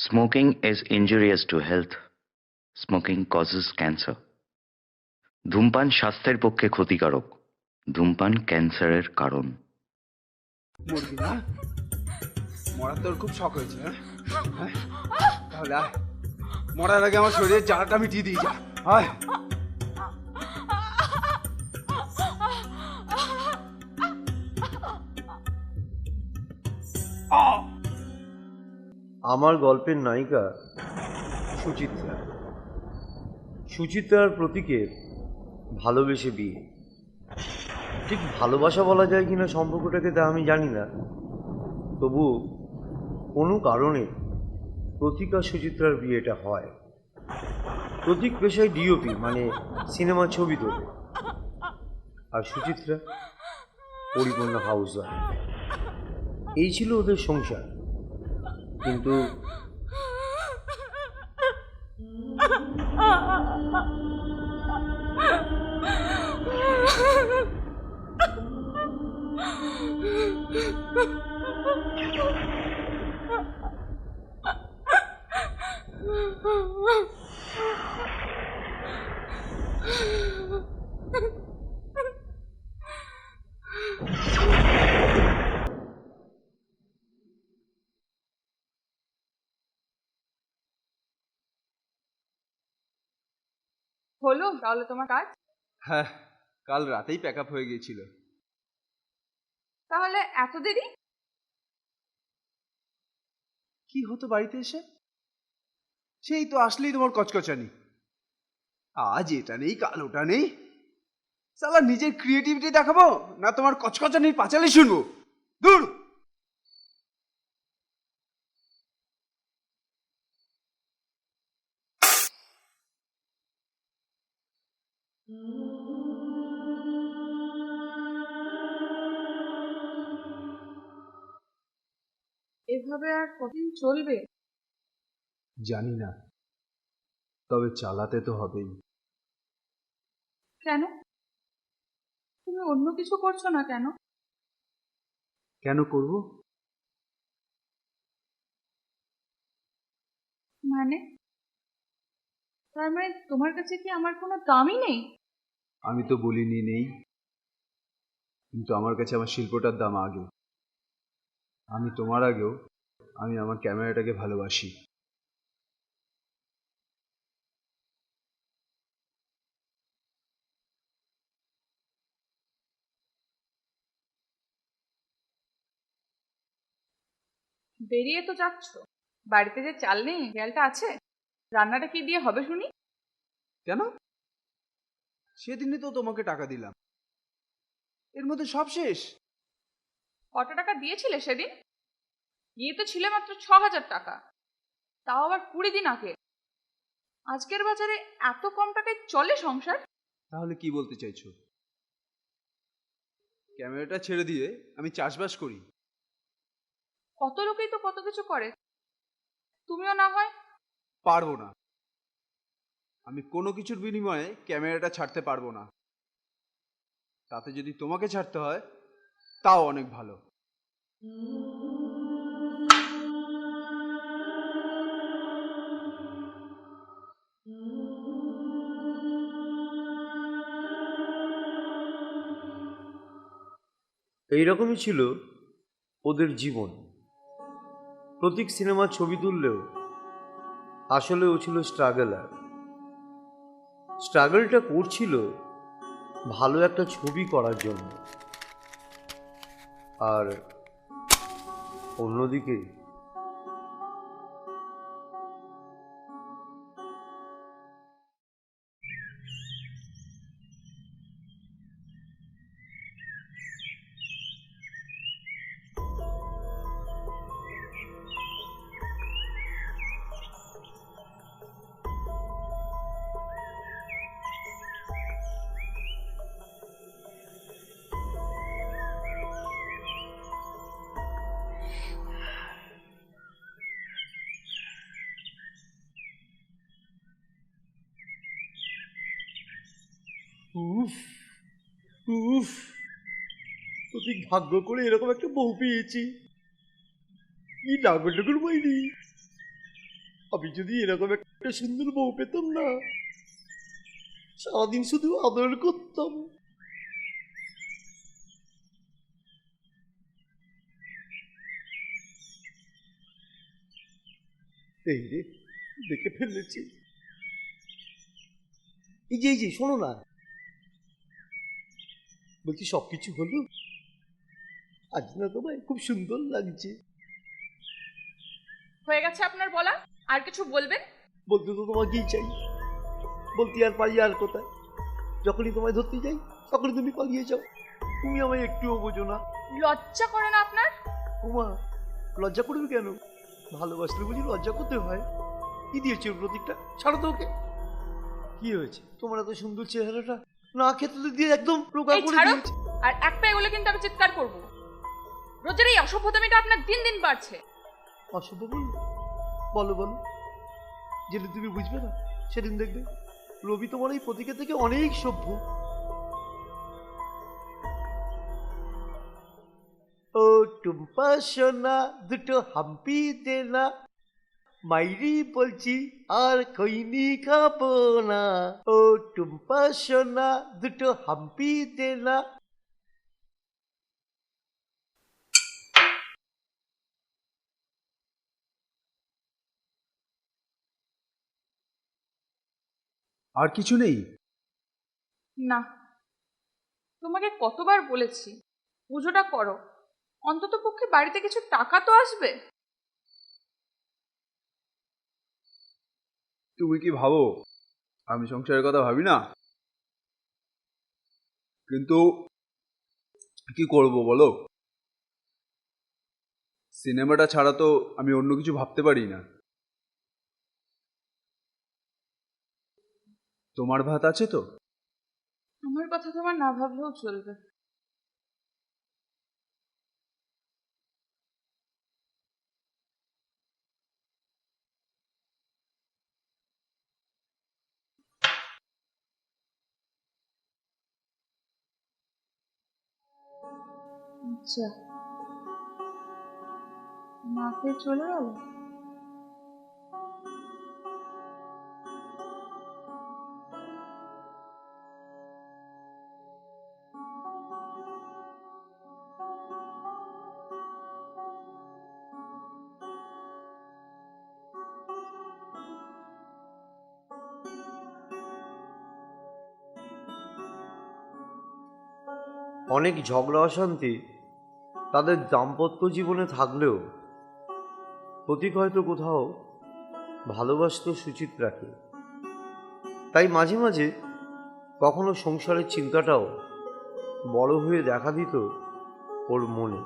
Smoking is injurious to health. Smoking causes cancer. ধূমপান স্বাস্থ্যের পক্ষে ক্ষতিকারক। ধূমপান ক্যান্সারের কারণ। মরবি না? মরার তোর খুব শখ হয়েছে, হ্যাঁ? তাহলে আয়, মরার আগে আমার শরীরের জ্বালাটা মিটিয়ে দিয়ে যা। আয়। আমার গল্পের নায়িকা সুচিত্রা। সুচিত্রার প্রতীকের ভালোবেসে বিয়ে। ঠিক ভালোবাসা বলা যায় কিনা সম্পর্কটাকে তা আমি জানি না, তবু কোনো কারণে প্রতীক আর সুচিত্রার বিয়েটা হয়। প্রতীক পেশায় ডিওপি, মানে সিনেমা ছবি তোলে, আর সুচিত্রা পরিপূর্ণ হাউস ওয়াইফ। এই ছিল ওদের সংসার। কিন্তু হলো তাহলে তোমার কাজ? হ্যাঁ, কাল রাতেই প্যাক আপ হয়ে গিয়েছিল। তাহলে এত দেরি? কি হতো বাড়িতে এসে? সেই তো আসলেই তোমার কচকচানি। আজ এটা নেই, কাল ওটা নেই। সালা নিজের ক্রিয়েটিভিটি দেখাবো না তোমার কচকচানির পাঁচালি শুনবো? দূর। এভাবে আর কতদিন চলবে? জানি না, তবে চালাতে তো হবেই। কেন? তুমি অন্য কিছু করছো না কেন? কেন করব? মানে তার মানে তোমার কাছে কি আমার কোনো দামই নেই? আমি তো বলিনি নেই, কিন্তু আমার কাছে আমার শিল্পটার দাম আগে। আমি তোমার আগেও আমি আমার ক্যামেরাটাকে ভালোবাসি। বেরিয়ে তো যাচ্ছ, বাড়িতে যে চাল নেই খেয়ালটা আছে? রান্নাটা কি দিয়ে হবে শুনি? কেন? সেদিনই তো তোমাকে টাকা দিলাম, এর মধ্যে সব শেষ। কত টাকা দিয়েছিলে সেদিন? গিয়ে তো ছিল মাত্র 6,000 টাকা, তাও আবার 20 দিন আগে। আজকের বাজারে এত কম টাকায় চলে সংসার? তাহলে কি বলতে চাইছো? ক্যামেরাটা ছেড়ে দিয়ে আমি চাষবাস করি। কত লোকেই তো কত কিছু করে, তুমিও না হয়। পারবো না, আমি কোনো কিছুর বিনিময়ে ক্যামেরাটা ছাড়তে পারবো না। তাতে যদি তোমাকে ছাড়তে হয় তাও অনেক ভালো। এইরকমই ছিল ওদের জীবন। প্রতীক সিনেমা ছবি তুললেও আসলে ও ছিল স্ট্রাগলার। স্ট্রাগলটা করছিল ভালো একটা ছবি করার জন্য, আর অন্যদিকে উফ উফ, প্রতীক ভাগ্য করে এরকম একটা বউ পেয়েছি। কি ডাগর ডাগর বাইনি। আমি যদি এরকম একটা সুন্দর বউ পেতাম না, সারাদিন শুধু আদর করতাম। এই রে, দেখে ফেলেছি। এই যে শোনো না, বলছি সবকিছু হলো? আজ না তোমায় খুব সুন্দর লাগছে। হয়ে গেছে আপনার বলা, আর কিছু বলবেন? বলতে তো তোমাকেই চাই, বলতে আর পারি আর কোথায়? যখনই তোমায় ধরতে যাই তখনই তুমি পালিয়ে যাও। তুমি আমায় একটুও বোঝো না। লজ্জা করে না আপনার? উমা, লজ্জা করবে কেন? ভালোবাসলে বুঝি লজ্জা করতে হয়? কি দিয়েছে ওর প্রতীকটা? ছাড়ো তো ওকে। কি হয়েছে তোমার এত সুন্দর চেহারাটা না খেতে দিয়ে একদম প্রকার এই করে ছাড়ো, দিয়েছে। আর এক পায়ে গেলে কিন্তু আমি চিৎকার করব। রোজের এই অসভ্যতামিটা আপনার দিন দিন বাড়ছে। অসভ্য বললো? বলো বলো, যেদিন তুমি বুঝবে না সেদিন দেখবে রবি তোমার এই প্রতীকের থেকে অনেক সভ্য। ও টুম্পা সোনা দুটো হাম্পি দে না, মাইরি বলছি আর খৈনি খাবো না। ও টুম্পা সোনা দুটো হাম্পি দে না। আর কিছু নেই? না, তোমাকে কতবার বলেছি পুজোটা করো, অন্তত পক্ষে বাড়িতে কিছু টাকা তো আসবে। তুমি কি ভাবো আমি সংসারের কথা ভাবি না? কিন্তু কি করব বলো, সিনেমাটা ছাড়া তো আমি অন্য কিছু ভাবতে পারি না। তোমার ভাত আছে তো? আমার কথা তোমার না ভাবলেও চলবে। আচ্ছা, না খেয়ে চলে গেল। অনেক ঝগড়া অশান্তি তাদের দাম্পত্য জীবনে থাকলেও প্রতীক হয়তো কোথাও ভালোবাসত সুচিত্রাকে। তাই মাঝে মাঝে কখনো সংসারের চিন্তাটাও বড় হয়ে দেখা দিত ওর মনে।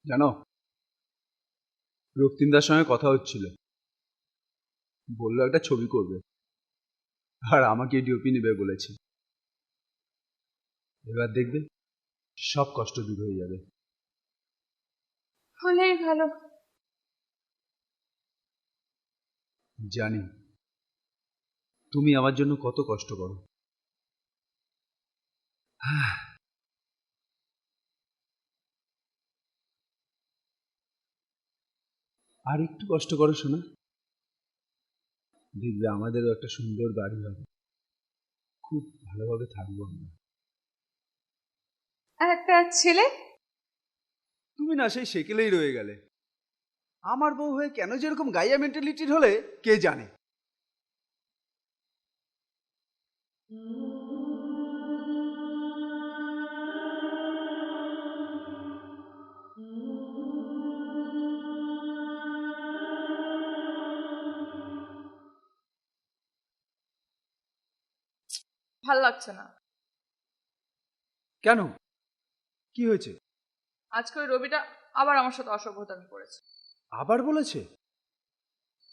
জানো, রক্তিমদার সঙ্গে কথা হচ্ছিল, বললো একটা ছবি করবে আর আমাকে ডিওপি নেবে বলেছে। এবার দেখবে সব কষ্ট দূর হয়ে যাবে। হলেই ভালো। জানি তুমি আমার জন্য কত কষ্ট করো। আর একটু কষ্ট করো শোনা, দেখবে আমাদেরও একটা সুন্দর বাড়ি হবে, খুব ভালোভাবে থাকবো আমরা। আর একটা ছেলে? তুমি না সেই সেকেলেই রয়ে গেলে। আমার বউ হয়ে কেন যেরকম গাইয়া মেন্টালিটির হলে কে জানে। ভাল লাগছে না। কেন, কি হয়েছে? আজকে ওই রবিটা আবার আমার সাথে অসভ্যতামি করেছে। আবার বলেছে?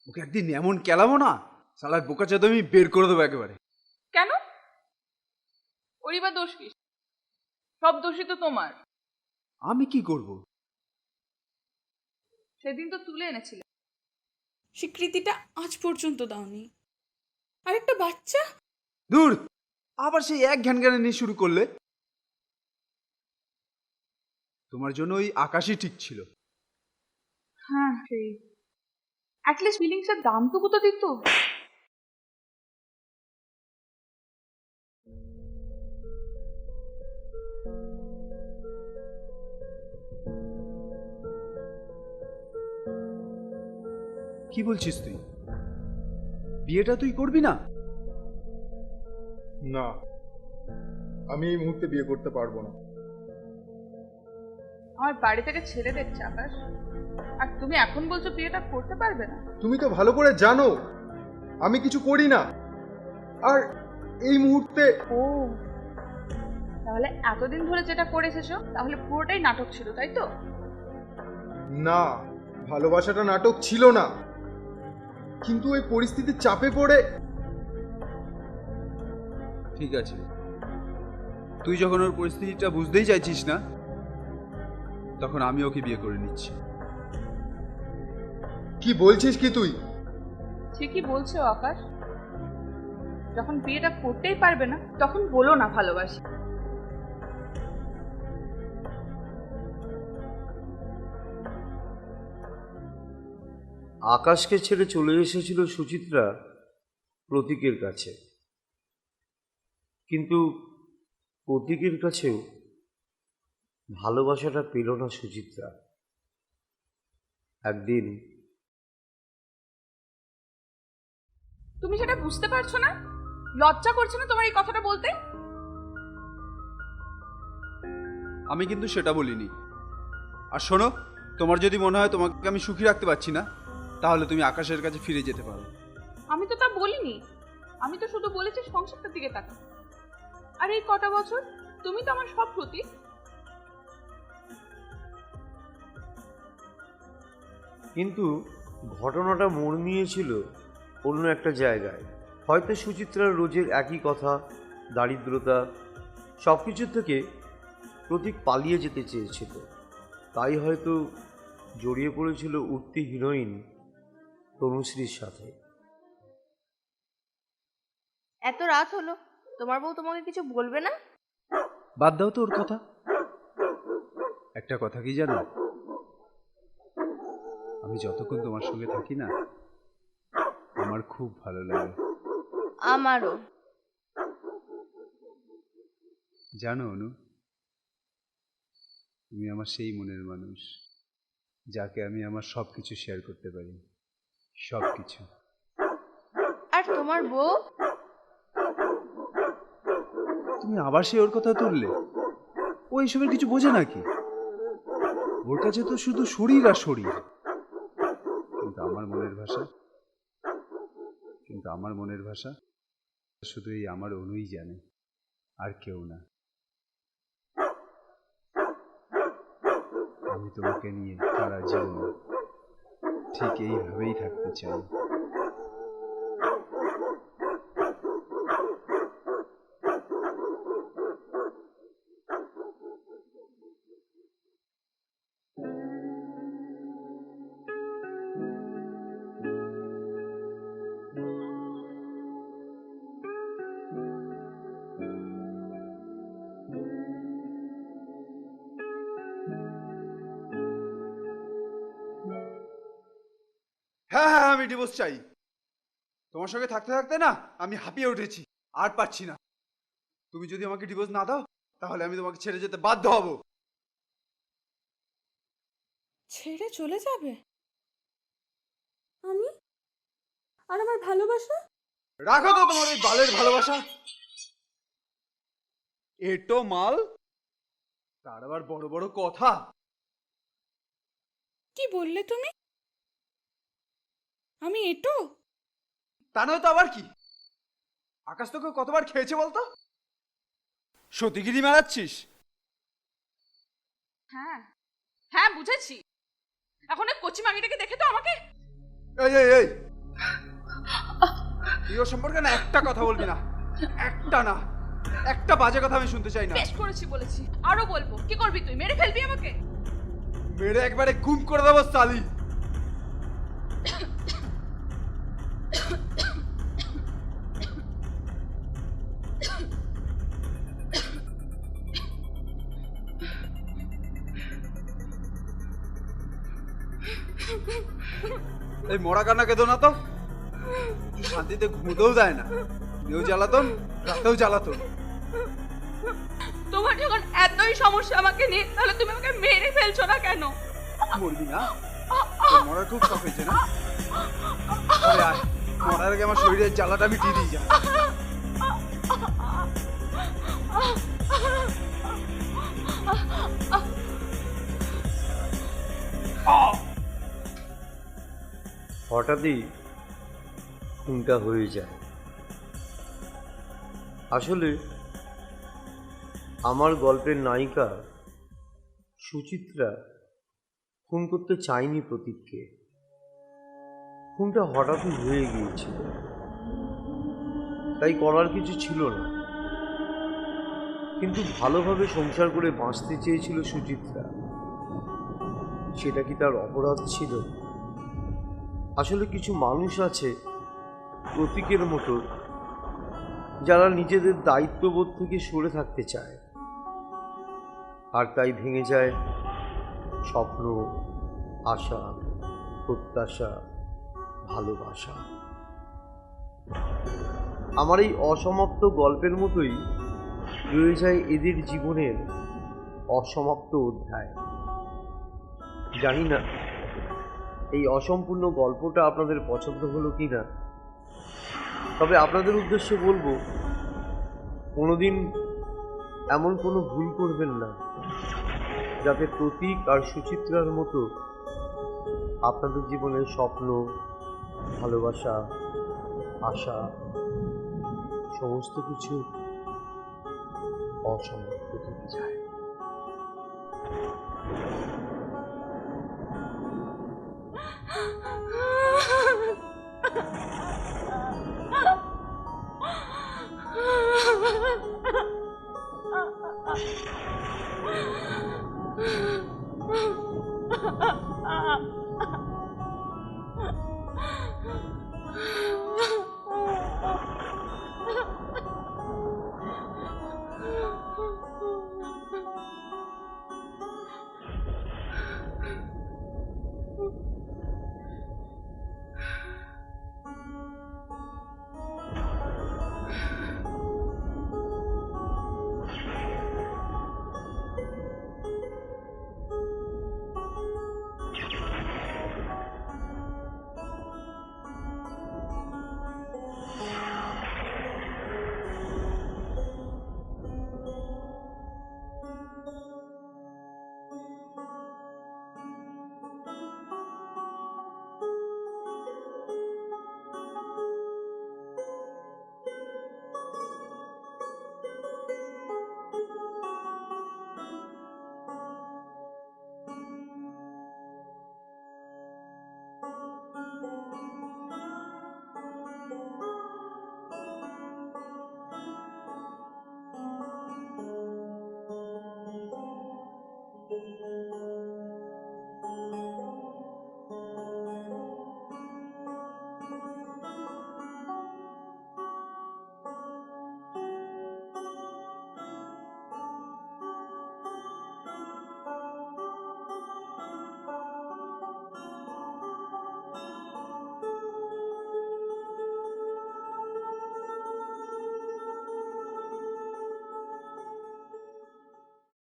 ওকে একদিন এমন কেলামো না, শালার বোকাচোদা আমি বের করে দেবো একেবারে। কেন? ওরই বা দোষ কি? সব দোষই তো তোমার। আমি কি করব? সেদিন তো তুলে এনেছিলে। স্বীকৃতিটা আজ পর্যন্ত দাওনি। আর একটা বাচ্চা। দূর, আবার সেই এক ঘ্যান জ্ঞানে নিয়ে শুরু করলে। তোমার জন্য ওই আকাশই ঠিক ছিল। হ্যাঁ, সেই অ্যাটলিস্ট ফিলিংসের দামটুকু তো দিত। কি বলছিস তুই? বিয়েটা তুই করবি না? না, আমি এই মুহূর্তে বিয়ে করতে পারবো না। আমার বাড়ি থেকে ছেড়ে দেখছে আকাশ, আর তুমি এখন বলছো বিয়েটা করতে পারবে না? তুমি তো ভালো করে জানো আমি কিছু করি না, আর এই মুহূর্তে ও, তাহলে এতদিন ধরে যেটা করে এসেছো তাহলে পুরোটাই নাটক ছিল, তাই তো? না, ভালোবাসাটা নাটক ছিল না, কিন্তু ওই পরিস্থিতির চাপে পড়ে। ঠিক আছে, তুই যখন ওর পরিস্থিতিটা বুঝতেই চাইছিস না, তখন আমি ওকে বিয়ে করে নিচ্ছি। কি বলছিস কি তুই? ঠিকই বলছো আকাশ, যখন বিয়েটা করতেই পারবে না তখন বলো না ভালোবাসি। আকাশকে ছেড়ে চলে এসেছিল সুচিত্রা প্রতীকের কাছে, কিন্তু প্রতীকের কাছেও ভালোবাসাটা পেল না সুচিত্রা। একদিন তুমি সেটা বুঝতে পারছো না? লজ্জা করছে না তোমার এই কথাটা বলতে? আমি কিন্তু সেটা বলিনি। আর শোনো, তোমার যদি মনে হয় তোমাকে আমি সুখী রাখতে পারছি না, তাহলে তুমি আকাশের কাছে ফিরে যেতে পারো। আমি তো তা বলিনি, আমি তো শুধু বলেছি সংসারটার দিকে তাকা। আর এই কটা বছর তুমি তো আমার সব প্রতীক। কিন্তু ঘটনাটা মোড় নিয়েছিল অন্য একটা জায়গায়। হয়তো সুচিত্রার রোজের একই কথা, দারিদ্রতা, সব কিছু থেকে প্রতীক পালিয়ে যেতে চেয়েছিল। তাই হয়তো জড়িয়ে পড়েছিল উঠতি হিরোইন তনুশ্রীর সাথে। এত রাত হলো, তোমার বউ তোমাকে কিছু বলবে না? বাদ দাও তো ওর কথা। একটা কথা কি জানো, আমি যতক্ষণ তোমার সঙ্গে থাকি না, আমার খুব ভালো লাগে। আমারও। জানো অনু, তুমি আমার সেই মনের মানুষ যাকে আমি আমার সবকিছু শেয়ার করতে পারি, সবকিছু। আর তোমার বউ? তুমি আবার সে ওর কথা তুললে? ও এইসবের কিছু বোঝে নাকি? ওর কাছে তো শুধু শরীর আর শরীর। কিন্তু আমার মনের ভাষা শুধু এই আমার অনুই জানে, আর কেউ না। আমি তোমাকে নিয়ে সারা জীবন ঠিক এইভাবেই থাকতে চাই। হ্যাঁ হ্যাঁ, আমি ডিভোর্স চাই। তোমার সঙ্গে থাকতে থাকতে না আমি হাঁপিয়ে উঠেছি, আর পারছি না। তুমি যদি আমাকে ডিভোর্স না দাও, তাহলে আমি তোমাকে ছেড়ে যেতে বাধ্য হব। ছেড়ে চলে যাবে? আমি আর আমার ভালোবাসা? রাখো তো তোমার ওই বালের ভালোবাসা। এটো মাল, তার আবার বড় বড় কথা। কি বললে তুমি? আমি এটো? তা নয় তো আবার কি? আকাশ তোকে কতবার খেয়েছে বলতো? সতীগিরি মেলাচ্ছিস? হ্যাঁ হ্যাঁ বুঝেছি। এখন ওই কচি মাগিটাকে দেখে তো আমাকে এই এই এই তুই ওর সম্পর্কে না একটা কথা বলবি না, একটা না, একটা বাজে কথা আমি শুনতে চাই না। বেশ করেছি বলেছি, আরো বলবো। কি করবি তুই? মেরে ফেলবি আমাকে? মেরে একবারে গুম করে দেবো সালি। এই মরা কান্না কেঁদো না তো, শান্তিতে ঘুমোতেও দেয় না। দিনেও জ্বালাতন, রাতেও জ্বালাতন। তোমার যখন এতই সমস্যা আমাকে নিয়ে, তাহলে তুমি আমাকে মেরে ফেলছো না কেন? মরবি না? তোর মরার খুব শখ হয়েছে না? আরে আয়, মরার আগে আমার শরীরের জ্বালাটা আমি দিয়ে দিই যা। হঠাৎই খুনটা হয়ে যায়। আসলে আমার গল্পের নায়িকা সুচিত্রা খুন করতে চায়নি প্রতীককে। খুনটা হঠাৎই হয়ে গিয়েছিল, তাই করার কিছু ছিল না। কিন্তু ভালোভাবে সংসার করে বাঁচতে চেয়েছিল সুচিত্রা। সেটা কি তার অপরাধ ছিল? আসলে কিছু মানুষ আছে প্রতীকের মতো, যারা নিজেদের দায়িত্ববোধ থেকে সরে থাকতে চায়, আর তাই ভেঙে যায় স্বপ্ন, আশা, প্রত্যাশা, ভালোবাসা। আমার এই অসমাপ্ত গল্পের মতোই রয়ে যায় এদের জীবনের অসমাপ্ত অধ্যায়। জানি না এই অসম্পূর্ণ গল্পটা আপনাদের পছন্দ হলো কি না, তবে আপনাদের উদ্দেশ্যে বলবো, কোনোদিন এমন কোনো ভুল করবেন না যাতে প্রতীক আর সুচিত্রার মতো আপনাদের জীবনের স্বপ্ন, ভালোবাসা, আশা সমস্ত কিছু অসমাপ্ত থেকে যায়।